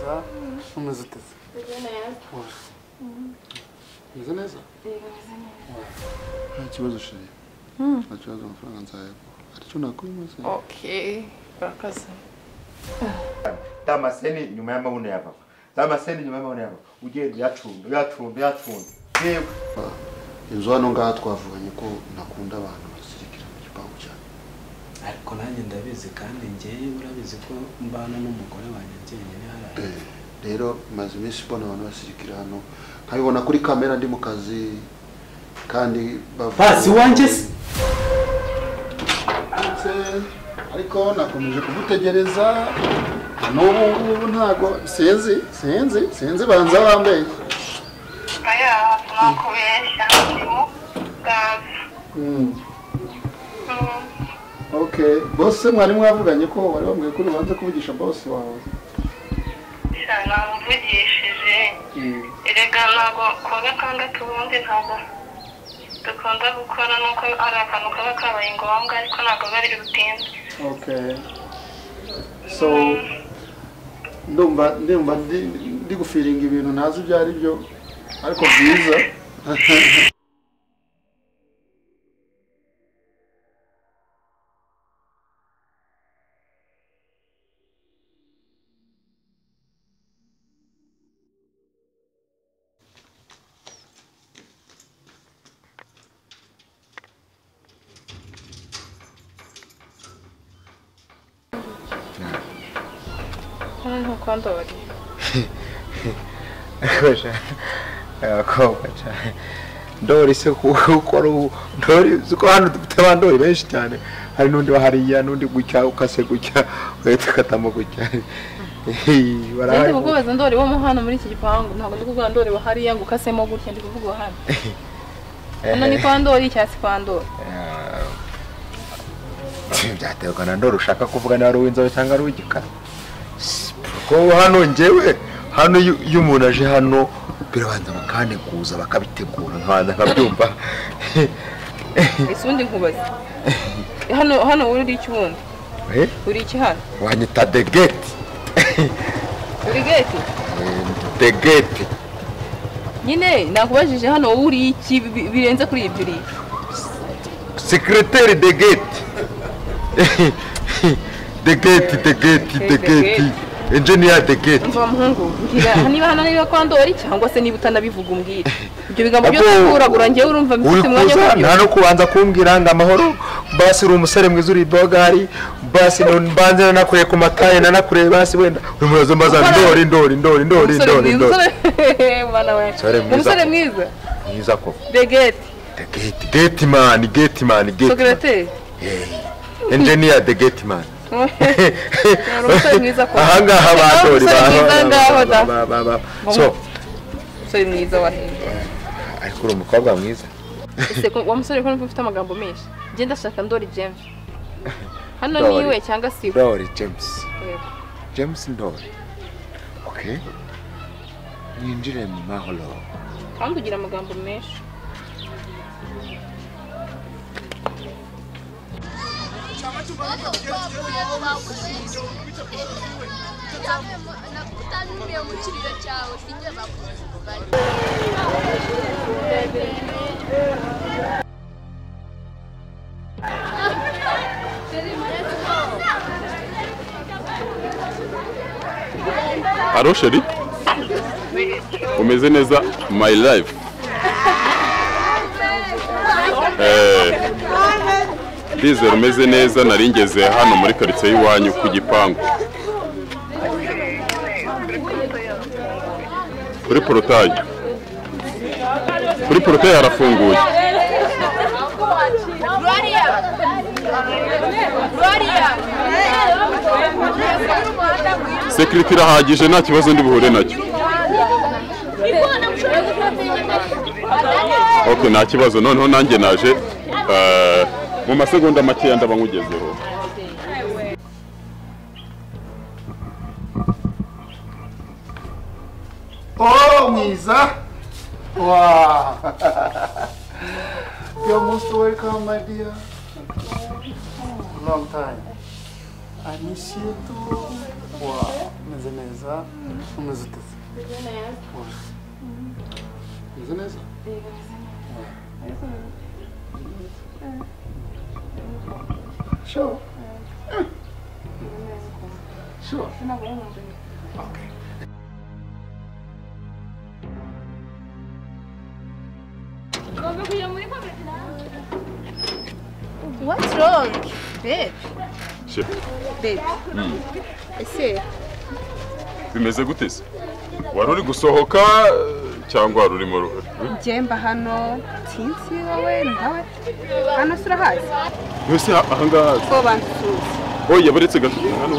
mwiza umeze uteze umeze neza nta kibazo shiri nta kibazo amafaranga nzayako aricyo nakubimaze okay bakaza Damascene nyuma y'amabuno ya papa Damascene nyuma y'amabuno ya papa ugenda yacunda yewe inzu hano ngaha twavuganye ko nakunda abantu basirikira mu gipangu cyane ariko nanjye ndabizi kandi ngewe urabizi ko mbana n'umugore wanjye njyenyine haraye rero maze iminsi mbona abantu basirikira hano nkabibona kuri kamera ndi mu kazi kandi basi wanjye ariko nakomeje kugutegereza n'ubu ntago sinzi banza wambaye aya nakubeshya ndimo gazi okay boss mwari mwavuganye ko wari wambwiye ko ubanza kuvugisha boss wawe cyane namuvugishije erega ntago kuwa gatandatu ubundi ntabwo dukunda gukora nuko ari akantu kaba kabaye ngombwa ariko ntabwo bari butinze okay so ndumva ndi gufiringa ibintu ntazi ibyo ari byo ariko byiza hano kwa Ndori akobwa cyane Ndori se ukora Ndori zuko hano dufite abandori benshi cyane hari nundi wahariya nundi gucya ukase gucya uhita katamo gucya Ndi kukubaza Ndori wo mu hano muri iki gipangu ntabwo ndi kuvuga Ndori wahariya ngo ukasemo gutya ndi kuvuga hano hano ni kwa Ndori cyasi kwa Ndori byaterwa na Ndori ushaka kuvuga nawe w'inzobe cyangwa ari w'igikara ko hano ngewe hano iyo umuntu aje hano birabanza bakane kuza bakabitegura nkabanza nkabyumva isundi nkubaze hano uri iki wundi uri iki hano wanyita the gate uri gate the gate nyine nakubajije hano uri iki birenze kuri ibyo uri secretary the gate the gate engineer the gate mva muhungu ngira niba hano niba kwa Ndori cyangwa se niba utanabivuga umbwira ibyo bigambo byose kuragura ngiye urumva mfite umwanya wo nta no kubanza kumbwira ngo amahoro basi uri umusore mwiza uri bogari basi mbanze nakuye ku mataye nanakureye basi wenda uri murozo mbaza Ndori bana we umusore mwiza ko the gate man secretary engineer the gate man ahangaha abandori so mwiza wahe ariko uri umukobwa mwiza ese wa musore ko ufite amagambo menshi je ndashaka Ndori James hano niwe cyangwa si Ndori James Ndori okay ninjire mu mahoro kandi ugira amagambo menshi Aro sheri umeze neza my life Bizere umeze neza naringeze hano muri quartier y'iwanyu ku gipangu kuri portail harafunguye security irahagije nta kibazo ndi buhure nacyo okay nta kibazo noneho nanjye naje mu masegonda make ndaba nkugezeho oh mwiza wow you're most welcome my dear long time I miss you too Meze neza. Umeze uteze. Meze neza. Sure. Sure. Okay. What's wrong? Babe. Shit. Babe. Ese Bimeze gute se? Wari uri gusohoka cyangwa wari urimo ruhari? Jemba hano tinsi wowe nawe hano surahazi Yose ahangaha. ko bansuze Oya baretse gato hano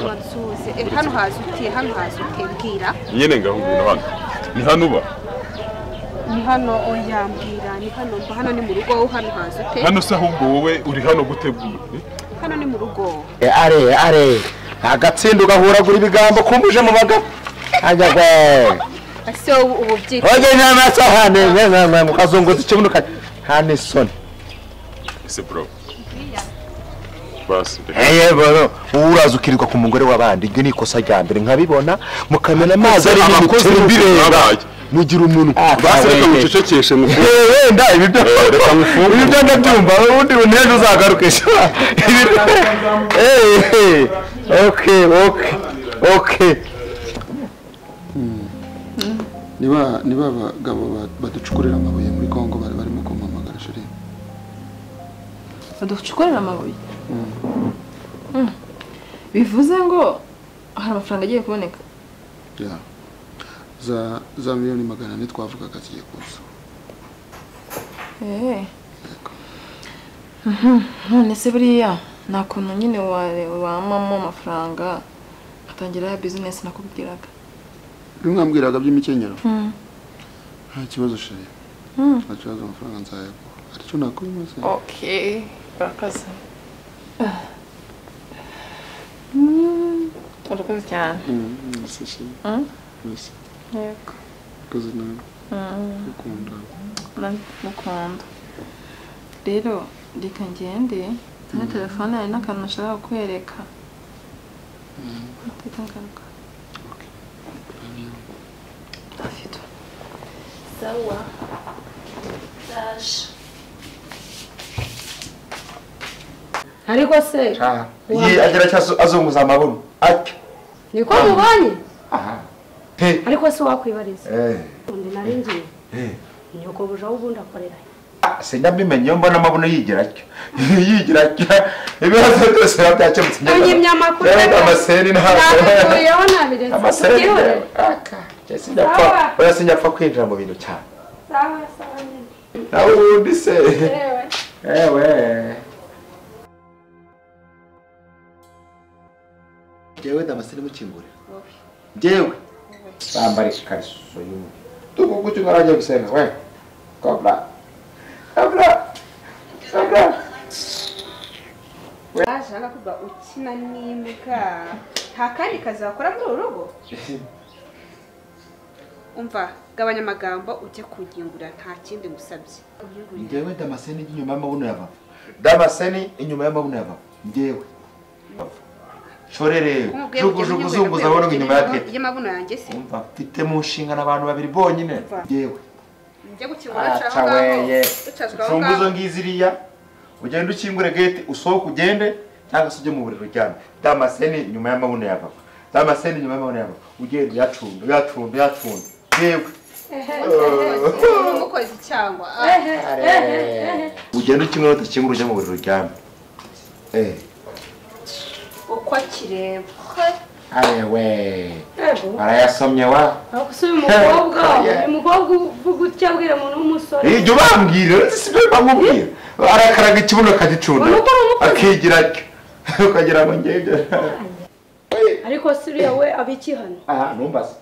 bansuze hano hazi utebwira nyene ngaho ngwino hano. Ni hano uba? ni hano oyambwira ni hano mba hano ni mu rugo hano hazi ute Hano se ahubwo wowe uri hano gutegura. hano ni mu rugo are agatsinda ugahuragura ibigambo kumbuje mu bagabo ajya gwe ase ubu byita oge n'amasahane mwe mukazunguza ikibunuka hane son Ese bro. Basi. bro urazukirirwa ku mugore w'abandi ibyo ni ikosa rya mbere nkabibona mukamena amazi ari abakozi bireba mugira umuntu Basi reka mucecekeshe mu wenda ibi byo reka mufunge. ibi byo ndabyumva ubundi bunteje uzagarukisha okay niba abagabo baducukurira amabuye muri Kongo bari barimo kumpamagara sheri. baducukurira amabuye bivuze ngo hari amafaranga agiye kuboneka Yeah. za miliyoni 400 twavugaga zigiye kuza. none se buriya nta kuntu nyine wamamo amafaranga atangira ya business nakubwiraga Mwambwiraga by'imikenyero. Nta kibazo sheri. Nta kibazo amafaranga nzayaguha. Aricyo nakubimaze. okay bakaza urakoze cyane Sisi. Yes. yego Koze nawe. Ukunda. mukunda rero reka ngende na telefone hari n'akantu nashaka kukwereka Teka ngaruka afite sawa dash ariko se agira cyaso azunguza amabuno atyo niko mubonye ariko se wakwibariza undi naringiye nyoko buja ubundi akorera sindabimenye iyo mbona amabuno yigira atyo ibibazo byose byakemutse imyamakuru amaseri nakuyeho nabiretse amaseri sinapfa kwinjira mu bintu cyane sawa nawe ubundi se ewe jewe damaseni mukingure jewe bambara ikariso y'umu tukugucyo ngaraje gusenga we kabla urashaka kuba ukina n'imbwa nta kandi kazi wakora muri uru rugo umva gabanya amagambo ujye kunkingurira nta kindi ngusabye njyewe damaseni inyuma y'amabuno yava damaseni inyuma y'amabuno yava njyewe shorere jugujugu zunguza abono inyuma yake y'amabuno yanjye se umva mfite mu nshingano abantu babiri bonyine njyewe njye gukingura caweye funguzo ngiziriya ugenda ukingure gate usohoka ugende cyangwa se ujye mu buriro cyane damaseni inyuma y'amabuno yava damaseni inyuma y'amabuno yava ugenda yacunda yewe umukozi cyangwa ugenda ukingura utakingura ujye mu buriro cyane uko kireba arewe arayasomye wa akusuye umukobwa uvuga utya abwira umuntu w'umusore ibyo bambwira sibyo bamubwira arakaraga ikibuno akagicunda akigira atyo ukagira ngo ngende ariko siriya we abiki hano numbaza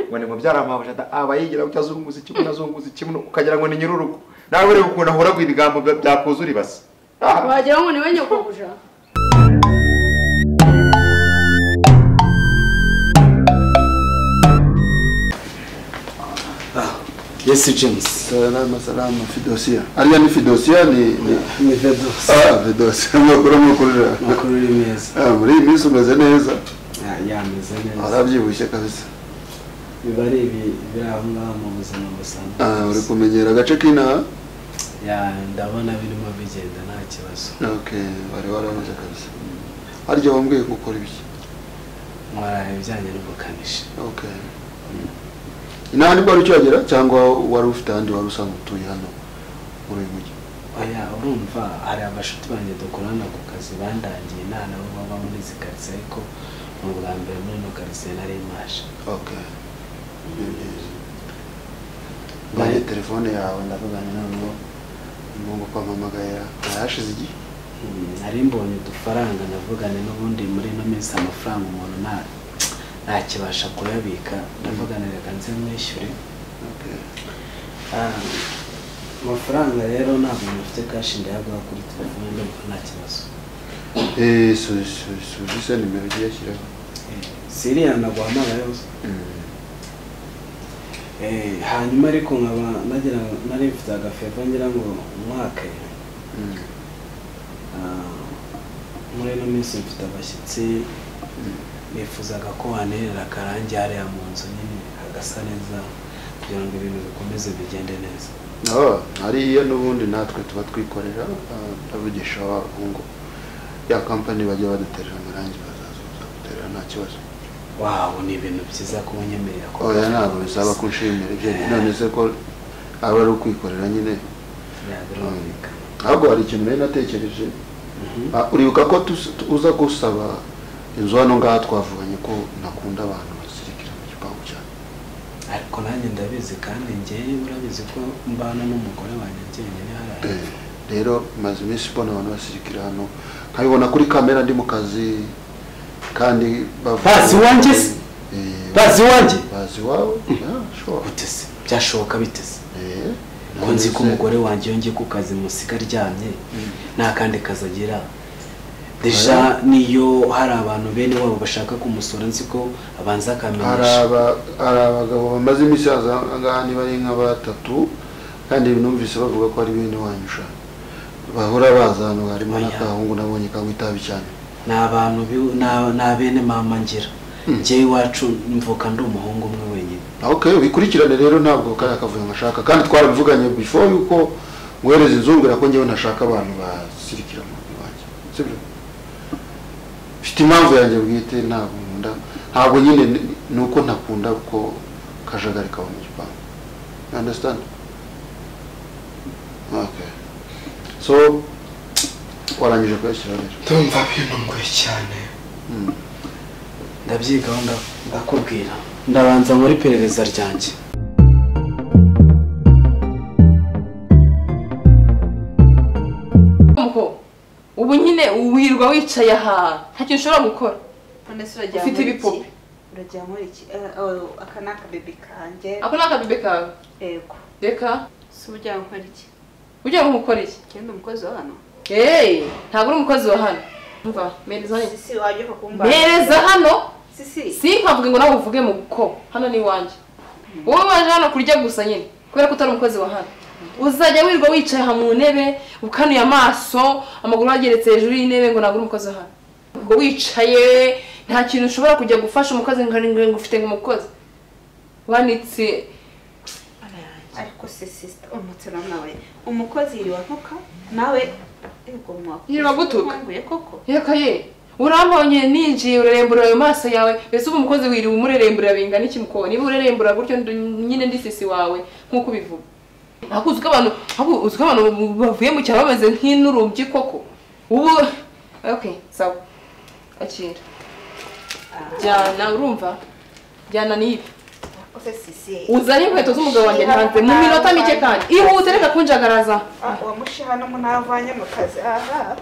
ngo ni mubyara mpabuje aba yigira ngo azunguza ikibuno ukagira ngo ni nyirurugo nawe rero ukunda ahora ibigambo byakuzura ibase wagira ngo ni we nyokobuja Yes James. Salama Fidosia. Aliya ni Fidosia ni Vedosia. Vedosia mukuru. Makuru meza. Muri iyi minsi umeze neza. Ya ameze neza arabyibushye kabisa biba ari biri aho ngaho mu buzima busanzwe uri kumenyera agace k'inaha ndabona birimo bigenda nta kibazo okay wari waramaze kabisa harya wambwiye gukora ibiki nkora ibijyanye n'ubukanishi okay inaha nibwo wari ucyagera cyangwa wari ufite ahandi wari usanzwe utuye hano muri uyu mujyi oya urumva hari abashuti banjye dukorana ku kazi bandangiye nta nabo baba muri izi karitsiye ariko mu bwa mbere muri ino karitsiye nari maje okay bari telefone yawe ndavugana noneho mungu kwamamagaye yashize igihe nari mbonye udufaranga navugane n'ubundi muri ino minsi amafaranga umuntu ntakibasha kuyabika ndavugane reka nze mwishyure amafaranga rero ntabwo mufite kashi ndayaguha kuri telefone ndumva nta kibazo suje nimero ugiye ashyiraho siriya naguhamagaye yose hanyuma ariko nkaba nari mfite agafeva ngira ngo umwaka muri ino minsi mfite abashyitsi nifuzaga ko wanerera akarangi hariya mu nzu nyine hagasa neza kugira ngo ibintu bikomeze bigende neza hariya n'ubundi natwe tuba twikorera avugisha ngo ya kampani bajya baduterera amarangi bazaza guterera nta kibazo wawu ni ibintu byiza ko unyemerera ko oya ntabwo bisaba kunshimira ibyo none se ko aba ari ukwikorera nyine ahubwo hari ikintu nari natekereje uribuka ko uza gusaba inzu hano ngaha twavuganye ko nakunda abantu basirikira mu gipangu cyane ariko nanjye ndabizi kandi njyewe urabizi ko mbana n'umugore wanjye njyenyine hariya rero maze iminsi mbona abantu basirikira hano nkabibona kuri kamera ndi mu kazi kandi bazi wanjye se bazi wanjye bazi wawe bitese byashoboka bitese ko nzi ko umugore wanjye yongeye ku kazi musika aryamye nta kandi kazi agira deja niyo hari abantu bene wabo bashaka kumusura nzi ko abanza akamenyesha hari abagabo bamaze iminsi ngaha niba ari nka batatu kandi numvise bavuga ko ari bene wanyu ushaka bahora baza hano harimo n'akahungu nabonye kanywa itabi cyane ni abantu ni abene mama ngira njyewe iwacu mvuka ndi umuhungu umwe wenyine okay bikurikirane rero ntabwo kaya kavuye ngashaka kandi twarabivuganye before yuko ngwereza inzungura ko njyewe ntashaka abantu basirikira mu wanjye sibyo mfite impamvu yanjye bwite ntabwo nyine nuko ntakunda ko kajagari kaba mu gipangu understand okay so warangije kuyashyira rero ndumva binunguye cyane ndabyigaho ndakubwira ndabanza muri perereza ryanjye ubu nyine wirwa wicaye aha nta kintu ushobora gukora ufite ibipupe urajya muri iki aka ni akabebe kanjye ako ni akabebe kawe yego reka si ujya gukora iki ujya gukora iki cyenda umukozi wa hano ntabwo uri umukozi wa hano umva mereza hano sisi wajya kukumva mereza hano sisi si nkavuge ngo nawe uvuge mu ko hano ni iwanjye wowe waje hano kurya gusa nyine kubera ko utari umukozi wa hano uzajya wirwa wicaye aha mu ntebe ukanuye amaso amaguru ageretse hejuru y'intebe ngo ntabwo uri umukozi wa hano ubwo wicaye nta kintu ushobora kujya gufasha umukozi ngo ufite nk'umukozi wanitse ariko se sister umutsira nawe umukozi yiriwa ntuka nawe yiriwa gutuka koko yeka ye urambonye ninjiye urerembura ayo maso yawe mbese ubu umukozi wiriwe umurerembura bingana iki muko niba urerembura gutyo nyine ndi sisi wawe nk'uko ubivuga uzi ko abantu bavuye mu cyaro bameze nk'inurubyi koko ubu okay sawa akira jyana urumva jyana n'ibi uzane inkweto z'umugabo wanjye hanze mu minota mike kandi ihute reka kunjagaraza wamushi hano munavanye mu kazi aha